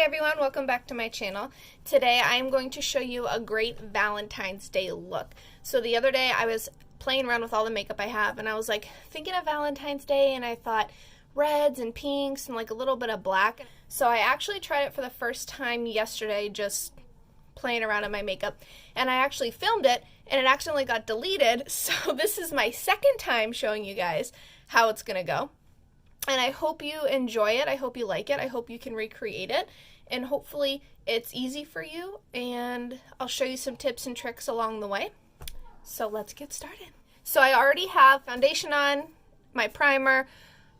everyone, welcome back to my channel. Today I am going to show you a great Valentine's Day look. So the other day I was playing around with all the makeup I have and I was like thinking of Valentine's Day and I thought reds and pinks and like a little bit of black. So I actually tried it for the first time yesterday, just playing around in my makeup, and I actually filmed it and it accidentally got deleted. So this is my second time showing you guys how it's gonna go. And I hope you enjoy it. I hope you like it. I hope you can recreate it. And hopefully it's easy for you. And I'll show you some tips and tricks along the way. So let's get started. So I already have foundation on, my primer,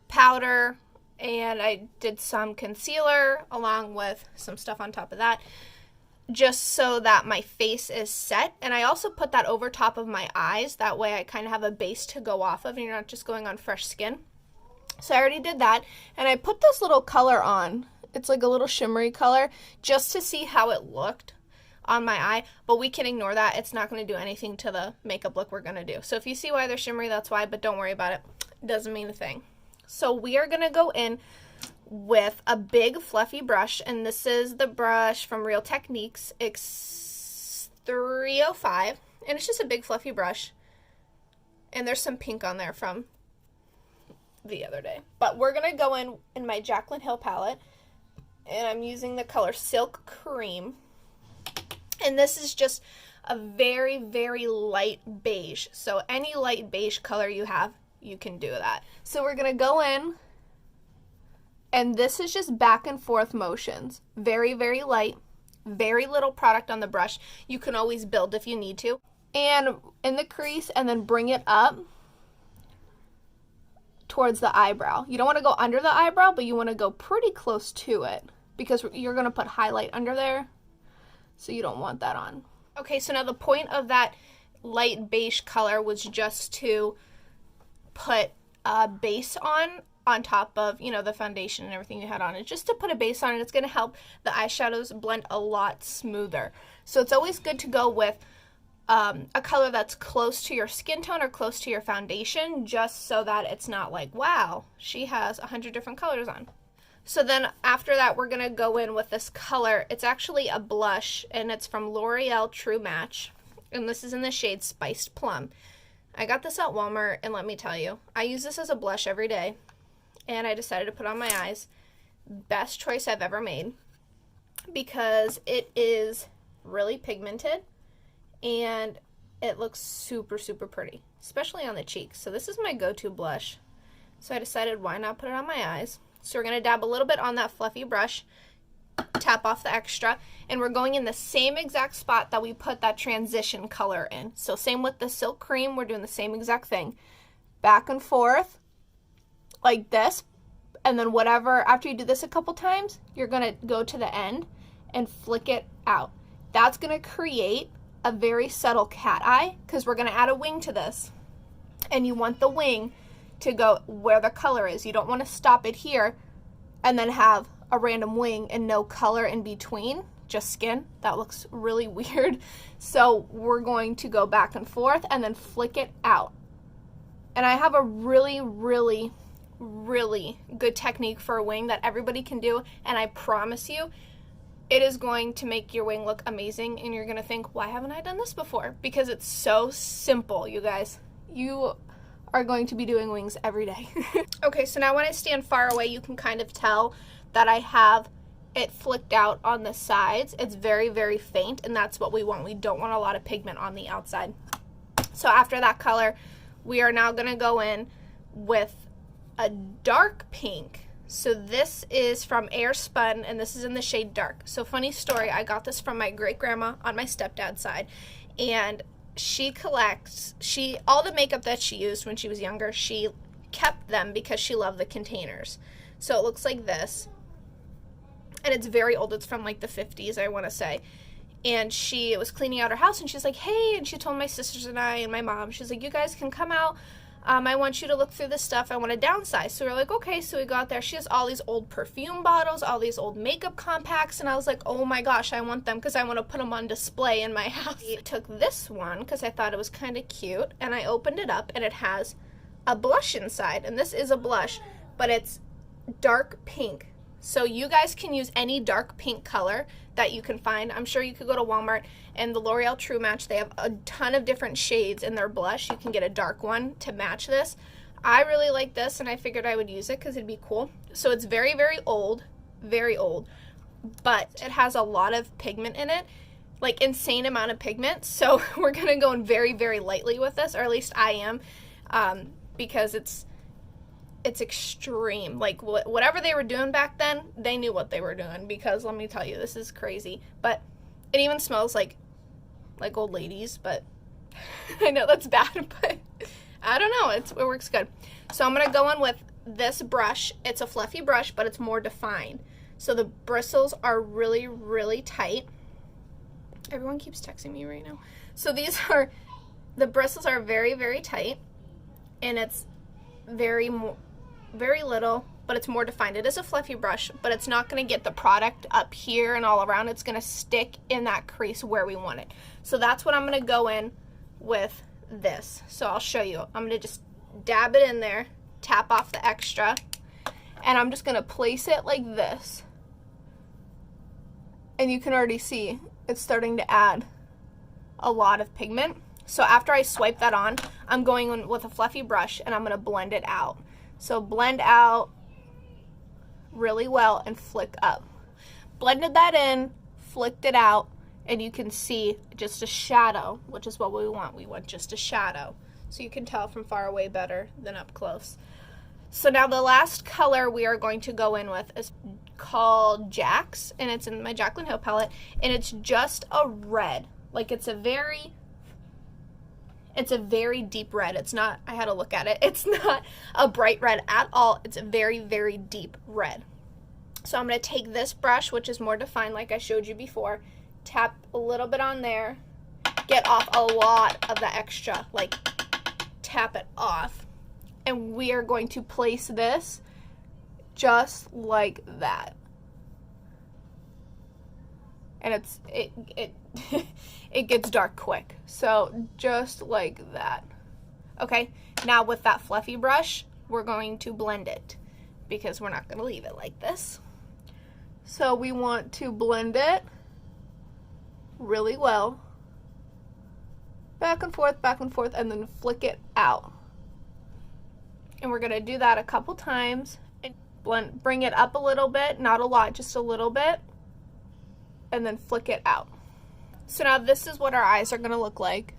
powder, and I did some concealer along with some stuff on top of that, just so that my face is set. And I also put that over top of my eyes. That way I kind of have a base to go off of and you're not just going on fresh skin. So I already did that, and I put this little color on. It's like a little shimmery color, just to see how it looked on my eye, but we can ignore that. It's not going to do anything to the makeup look we're going to do. So if you see why they're shimmery, that's why, but don't worry about it. It doesn't mean a thing. So we are going to go in with a big fluffy brush, and this is the brush from Real Techniques X305, and it's just a big fluffy brush, and there's some pink on there from the other day. But we're going to go in my Jaclyn Hill palette, and I'm using the color Silk Cream. And this is just a very, very light beige. So any light beige color you have, you can do that. So we're going to go in, and this is just back and forth motions. Very, very light, very little product on the brush. You can always build if you need to. And in the crease, and then bring it up towards the eyebrow. You don't want to go under the eyebrow, but you want to go pretty close to it because you're going to put highlight under there, so you don't want that on. Okay, so now the point of that light beige color was just to put a base on top of, you know, the foundation and everything you had on. It's just to put a base on, and it's going to help the eyeshadows blend a lot smoother. So it's always good to go with a color that's close to your skin tone or close to your foundation, just so that it's not like, wow, she has 100 different colors on. So then after that, we're going to go in with this color. It's actually a blush, and it's from L'Oreal True Match, and this is in the shade Spiced Plum. I got this at Walmart, and let me tell you, I use this as a blush every day, and I decided to put on my eyes. Best choice I've ever made, because it is really pigmented, and it looks super, super pretty, especially on the cheeks. So this is my go-to blush. So I decided, why not put it on my eyes? So we're going to dab a little bit on that fluffy brush, tap off the extra, and we're going in the same exact spot that we put that transition color in. So same with the Silk Cream, we're doing the same exact thing. Back and forth, like this, and then whatever, after you do this a couple times, you're going to go to the end and flick it out. That's going to create a very subtle cat eye, because we're going to add a wing to this, and you want the wing to go where the color is. You don't want to stop it here and then have a random wing and no color in between, just skin. That looks really weird. So we're going to go back and forth and then flick it out. And I have a really, really, really good technique for a wing that everybody can do, and I promise you it is going to make your wing look amazing, and you're going to think, why haven't I done this before? Because it's so simple, you guys. You are going to be doing wings every day. Okay, so now when I stand far away, you can kind of tell that I have it flicked out on the sides. It's very, very faint, and that's what we want. We don't want a lot of pigment on the outside. So after that color, we are now going to go in with a dark pink. So this is from Airspun, and this is in the shade Dark. So funny story, I got this from my great-grandma on my stepdad's side, and she collects, all the makeup that she used when she was younger, she kept them because she loved the containers. So it looks like this, and it's very old. It's from like the 50s, I want to say. And she was cleaning out her house, and she's like, hey, and she told my sisters and I and my mom, she's like, you guys can come out. I want you to look through this stuff. I want to downsize. So we're like, okay. So we got there. She has all these old perfume bottles, all these old makeup compacts. And I was like, oh my gosh, I want them because I want to put them on display in my house. I took this one because I thought it was kind of cute. And I opened it up, and it has a blush inside. And this is a blush, but it's dark pink. So you guys can use any dark pink color that you can find. I'm sure you could go to Walmart and the L'Oreal True Match, they have a ton of different shades in their blush. You can get a dark one to match this. I really like this and I figured I would use it because it'd be cool. So it's very, very old, but it has a lot of pigment in it, like insane amount of pigment. So we're gonna go in very, very lightly with this, or at least I am, because it's extreme. Like whatever they were doing back then, they knew what they were doing, because let me tell you, this is crazy. But it even smells like old ladies, but I know that's bad, but I don't know, it works good. So I'm gonna go in with this brush. It's a fluffy brush, but it's more defined. So the bristles are really, really tight. Everyone keeps texting me right now. So the bristles are very, very tight, and it's very little, but it's more defined. It is a fluffy brush, but it's not going to get the product up here and all around. It's going to stick in that crease where we want it. So that's what I'm going to go in with this. So I'll show you. I'm going to just dab it in there, tap off the extra, and I'm just going to place it like this. And you can already see it's starting to add a lot of pigment. So after I swipe that on, I'm going in with a fluffy brush and I'm going to blend it out. So blend out really well and flick up. Blended that in, flicked it out, and you can see just a shadow, which is what we want. We want just a shadow. So you can tell from far away better than up close. So now the last color we are going to go in with is called Jax, and it's in my Jaclyn Hill palette, and it's just a red. Like it's a very deep red. It's not, I had to look at it, it's not a bright red at all. It's a very, very deep red. So I'm going to take this brush, which is more defined like I showed you before, tap a little bit on there, get off a lot of the extra, like tap it off. And we are going to place this just like that. And it gets dark quick. So just like that. Okay, now with that fluffy brush, we're going to blend it because we're not going to leave it like this. So we want to blend it really well. Back and forth, and then flick it out. And we're going to do that a couple times and bring it up a little bit, not a lot, just a little bit, and then flick it out. So now this is what our eyes are going to look like.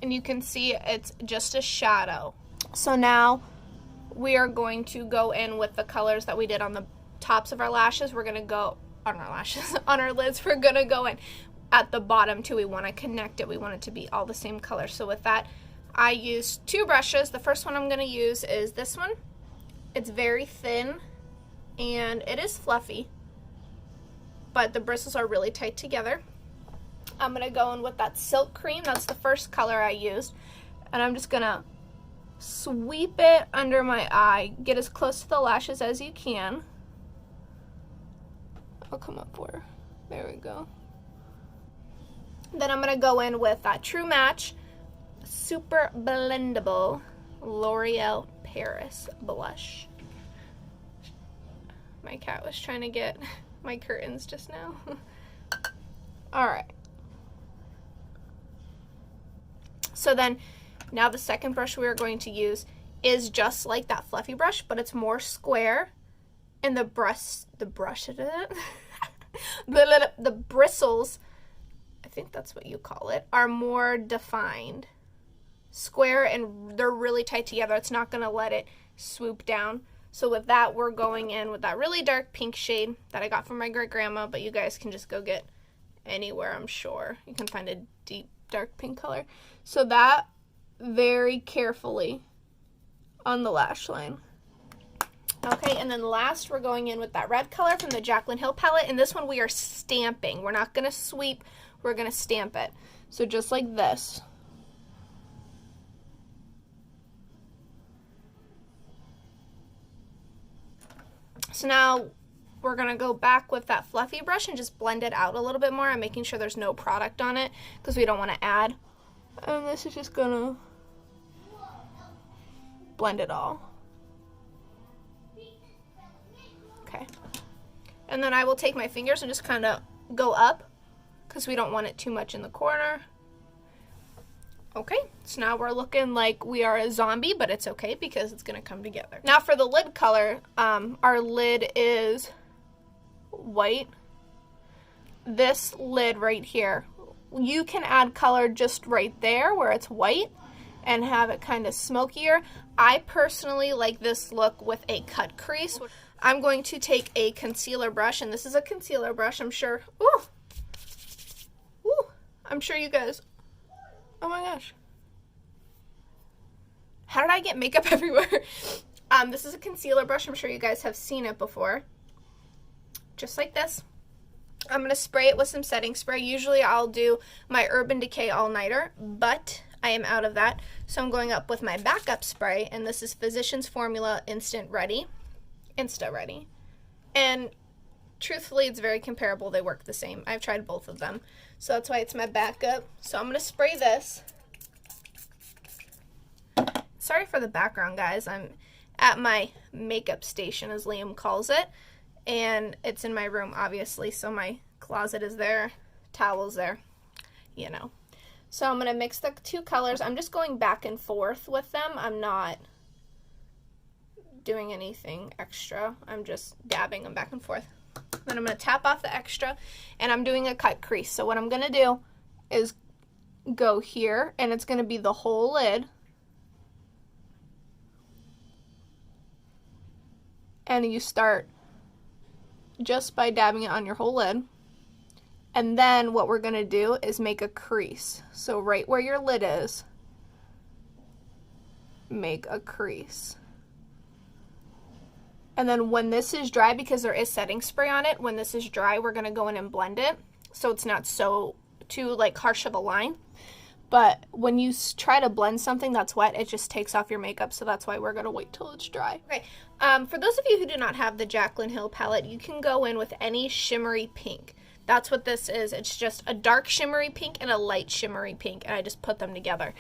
And you can see it's just a shadow. So now we are going to go in with the colors that we did on the tops of our lashes. We're going to go on our lashes, on our lids, we're going to go in at the bottom too. We want to connect it. We want it to be all the same color. So with that, I used two brushes. The first one I'm going to use is this one. It's very thin and it is fluffy, but the bristles are really tight together. I'm going to go in with that Silk Cream. That's the first color I used. And I'm just going to sweep it under my eye. Get as close to the lashes as you can. I'll come up for her. There we go. Then I'm going to go in with that True Match Super Blendable L'Oreal Paris Blush. My cat was trying to get my curtains just now. Alright. So then, now the second brush we are going to use is just like that fluffy brush, but it's more square. And the bristles, I think that's what you call it, are more defined. Square, and they're really tight together. It's not going to let it swoop down. So with that, we're going in with that really dark pink shade that I got from my great grandma, but you guys can just go get anywhere, I'm sure. You can find a deep dark pink color. So that very carefully on the lash line. Okay, and then last we're going in with that red color from the Jaclyn Hill palette, and this one we are stamping. We're not going to sweep, we're going to stamp it. So just like this. So now we're going to go back with that fluffy brush and just blend it out a little bit more. I'm making sure there's no product on it because we don't want to add. And this is just going to blend it all. Okay. And then I will take my fingers and just kind of go up because we don't want it too much in the corner. Okay, so now we're looking like we are a zombie, but it's okay because it's going to come together. Now for the lid color, our lid is white. This lid right here, you can add color just right there where it's white and have it kind of smokier. I personally like this look with a cut crease. I'm going to take a concealer brush, and this is a concealer brush, I'm sure. Ooh! Ooh! I'm sure you guys... Oh my gosh. How did I get makeup everywhere? This is a concealer brush. I'm sure you guys have seen it before. Just like this. I'm going to spray it with some setting spray. Usually I'll do my Urban Decay All-Nighter, but I am out of that. So I'm going up with my backup spray, and this is Physicians Formula Instant Ready. Insta Ready. And truthfully, it's very comparable. They work the same. I've tried both of them. So that's why it's my backup. So I'm going to spray this. Sorry for the background, guys. I'm at my makeup station, as Liam calls it. And it's in my room, obviously. So my closet is there. Towels there. You know. So I'm going to mix the two colors. I'm just going back and forth with them. I'm not doing anything extra. I'm just dabbing them back and forth. Then I'm going to tap off the extra, and I'm doing a cut crease. So what I'm going to do is go here, and it's going to be the whole lid. And you start just by dabbing it on your whole lid. And then what we're going to do is make a crease. So right where your lid is, make a crease. And then when this is dry, because there is setting spray on it, when this is dry, we're going to go in and blend it so it's not too like harsh of a line. But when you try to blend something that's wet, it just takes off your makeup, so that's why we're going to wait till it's dry. Okay, for those of you who do not have the Jaclyn Hill palette, you can go in with any shimmery pink. That's what this is. It's just a dark shimmery pink and a light shimmery pink, and I just put them together.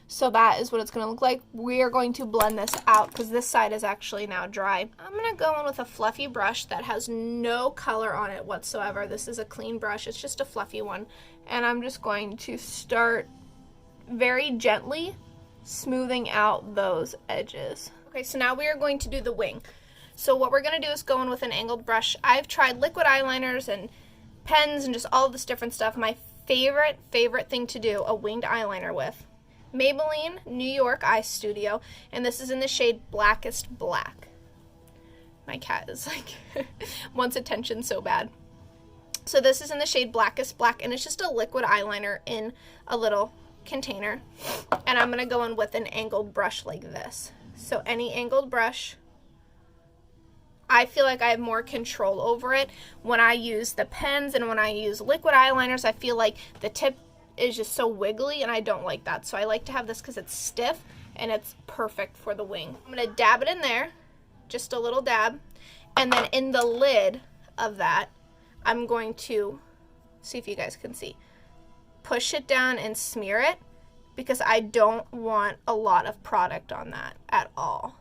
So that is what it's going to look like. We are going to blend this out because this side is actually now dry. I'm going to go in with a fluffy brush that has no color on it whatsoever. This is a clean brush. It's just a fluffy one. And I'm just going to start very gently smoothing out those edges. Okay, so now we are going to do the wing. So what we're going to do is go in with an angled brush. I've tried liquid eyeliners and pens and just all this different stuff. My favorite thing to do a winged eyeliner with. Maybelline New York Eye Studio, and this is in the shade Blackest Black. My cat is like wants attention so bad. So this is in the shade Blackest Black, and it's just a liquid eyeliner in a little container. And I'm going to go in with an angled brush like this. So any angled brush, I feel like I have more control over it. When I use the pens and when I use liquid eyeliners, I feel like the tip is just so wiggly, and I don't like that. So I like to have this because it's stiff and it's perfect for the wing. I'm going to dab it in there, just a little dab, and then in the lid of that, I'm going to, see if you guys can see, push it down and smear it because I don't want a lot of product on that at all.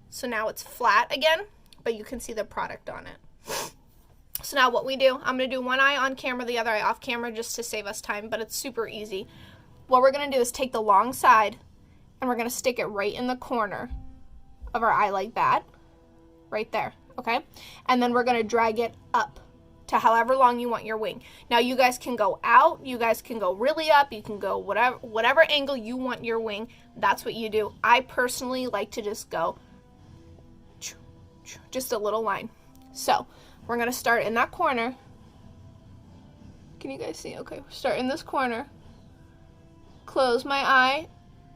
So now it's flat again, but you can see the product on it. So now what we do, I'm going to do one eye on camera, the other eye off camera just to save us time, but it's super easy. What we're going to do is take the long side and we're going to stick it right in the corner of our eye like that, right there, okay? And then we're going to drag it up to however long you want your wing. Now you guys can go out, you guys can go really up, you can go whatever angle you want your wing, that's what you do. I personally like to just go just a little line. So we're going to start in that corner. Can you guys see? Okay, start in this corner, close my eye,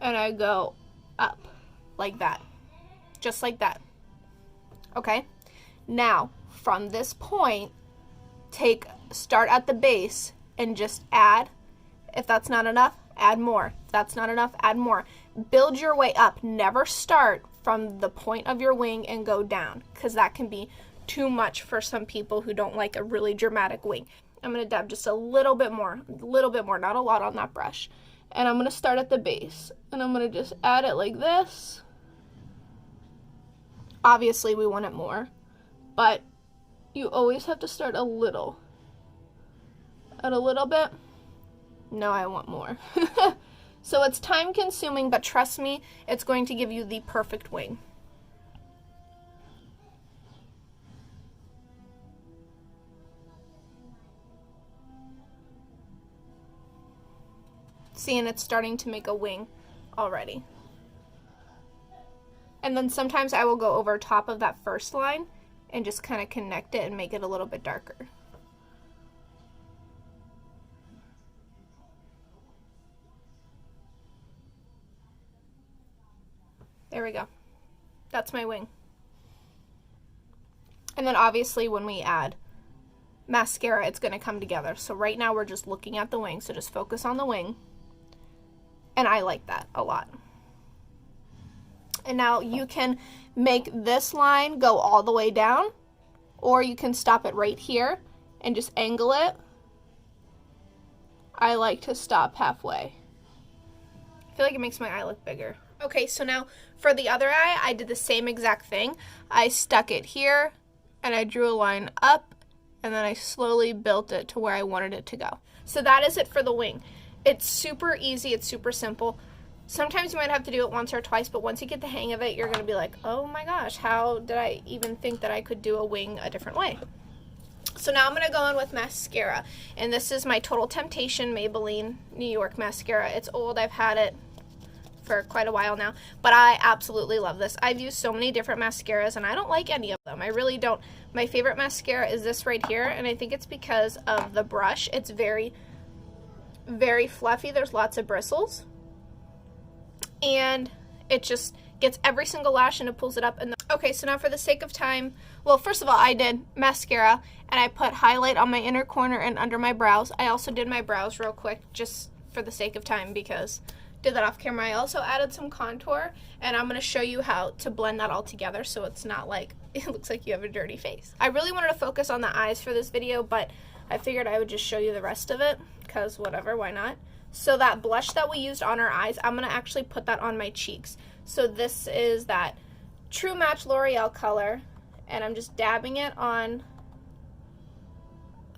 and I go up like that, just like that. Okay, now from this point, start at the base and just add. If that's not enough, add more. If that's not enough, add more. Build your way up. Never start from the point of your wing and go down, because that can be too much for some people who don't like a really dramatic wing. I'm going to dab just a little bit more, not a lot on that brush. And I'm going to start at the base, and I'm going to just add it like this, Obviously, we want it more, but you always have to start a little. At a little bit. No, I want more. So it's time consuming, but trust me, it's going to give you the perfect wing. See, and it's starting to make a wing already. And then sometimes I will go over top of that first line and just kind of connect it and make it a little bit darker. There we go. That's my wing. And then obviously when we add mascara, it's going to come together. So right now we're just looking at the wing, so just focus on the wing. And I like that a lot. And now you can make this line go all the way down, or you can stop it right here and just angle it. I like to stop halfway. I feel like it makes my eye look bigger. Okay, so now for the other eye, I did the same exact thing. I stuck it here and I drew a line up, and then I slowly built it to where I wanted it to go. So that is it for the wing. It's super easy, it's super simple. Sometimes you might have to do it once or twice, but once you get the hang of it, you're gonna be like, oh my gosh, how did I even think that I could do a wing a different way? So now I'm gonna go in with mascara, and this is my Total Temptation Maybelline New York mascara. It's old, I've had it for quite a while now, but I absolutely love this. I've used so many different mascaras and I don't like any of them. I really don't. My favorite mascara is this right here, and I think it's because of the brush. It's very, very fluffy. There's lots of bristles, and it just gets every single lash and it pulls it up. And okay, so now for the sake of time, well, first of all, I did mascara and I put highlight on my inner corner and under my brows. I also did my brows real quick just for the sake of time because did that off camera. I also added some contour, and I'm going to show you how to blend that all together so it's not like it looks like you have a dirty face. I really wanted to focus on the eyes for this video, but I figured I would just show you the rest of it because whatever, why not? So that blush that we used on our eyes, I'm going to actually put that on my cheeks. So this is that True Match L'Oreal color, and I'm just dabbing it on.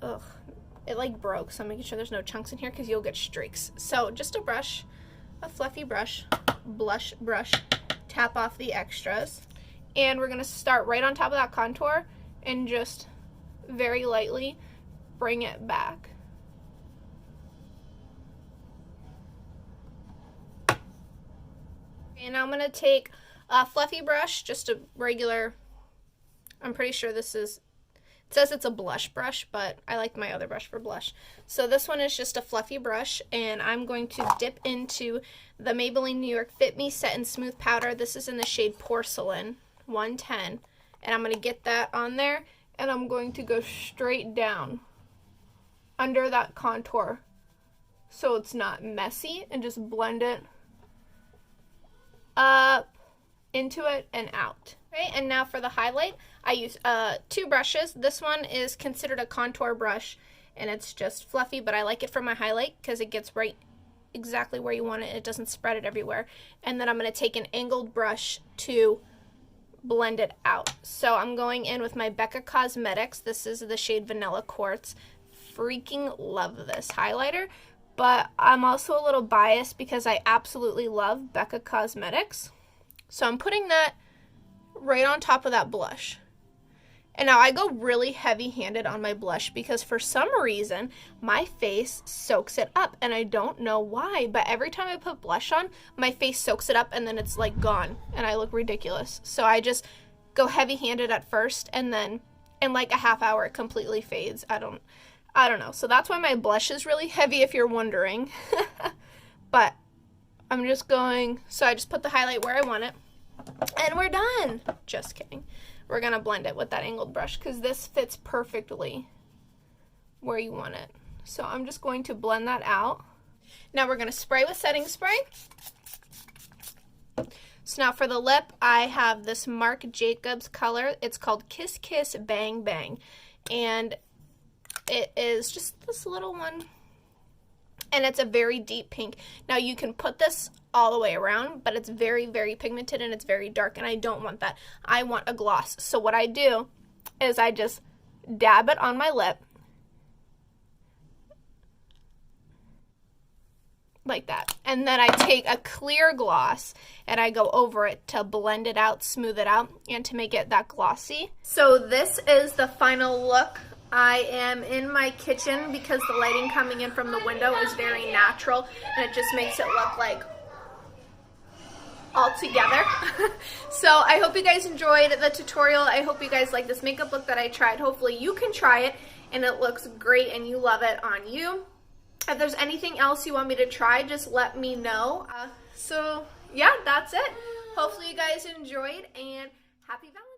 Ugh, it like broke, so I'm making sure there's no chunks in here because you'll get streaks. So just a brush. A fluffy brush, blush brush, tap off the extras, and we're going to start right on top of that contour and just very lightly bring it back. And now I'm going to take a fluffy brush, just a regular, I'm pretty sure this is, it says it's a blush brush, but I like my other brush for blush. So this one is just a fluffy brush, and I'm going to dip into the Maybelline New York Fit Me Set and Smooth Powder. This is in the shade Porcelain 110, and I'm going to get that on there, and I'm going to go straight down under that contour so it's not messy, and just blend it up into it and out. Okay, and now for the highlight, I use two brushes. This one is considered a contour brush, and it's just fluffy, but I like it for my highlight because it gets right exactly where you want it. It doesn't spread it everywhere. And then I'm going to take an angled brush to blend it out. So I'm going in with my Becca Cosmetics. This is the shade Vanilla Quartz. Freaking love this highlighter, but I'm also a little biased because I absolutely love Becca Cosmetics. So I'm putting that right on top of that blush. And now I go really heavy-handed on my blush because for some reason my face soaks it up, and I don't know why, but every time I put blush on, my face soaks it up and then it's like gone and I look ridiculous. So I just go heavy-handed at first, and then in like a half hour it completely fades. I don't know. So that's why my blush is really heavy, if you're wondering. But I'm just going, so I just put the highlight where I want it. And we're done. Just kidding. We're going to blend it with that angled brush because this fits perfectly where you want it. So I'm just going to blend that out. Now we're going to spray with setting spray. So now for the lip, I have this Marc Jacobs color. It's called Kiss Kiss Bang Bang. And it is just this little one. and it's a very deep pink. Now you can put this all the way around, but it's very, very pigmented and it's very dark, and I don't want that. I want a gloss. So what I do is I just dab it on my lip like that, and then I take a clear gloss and I go over it to blend it out, smooth it out, and to make it that glossy. So this is the final look. I am in my kitchen because the lighting coming in from the window is very natural, and it just makes it look like all together. So I hope you guys enjoyed the tutorial. I hope you guys like this makeup look that I tried. Hopefully you can try it and it looks great and you love it on you. If there's anything else you want me to try, just let me know. So yeah, that's it. Hopefully you guys enjoyed, and happy Valentine's.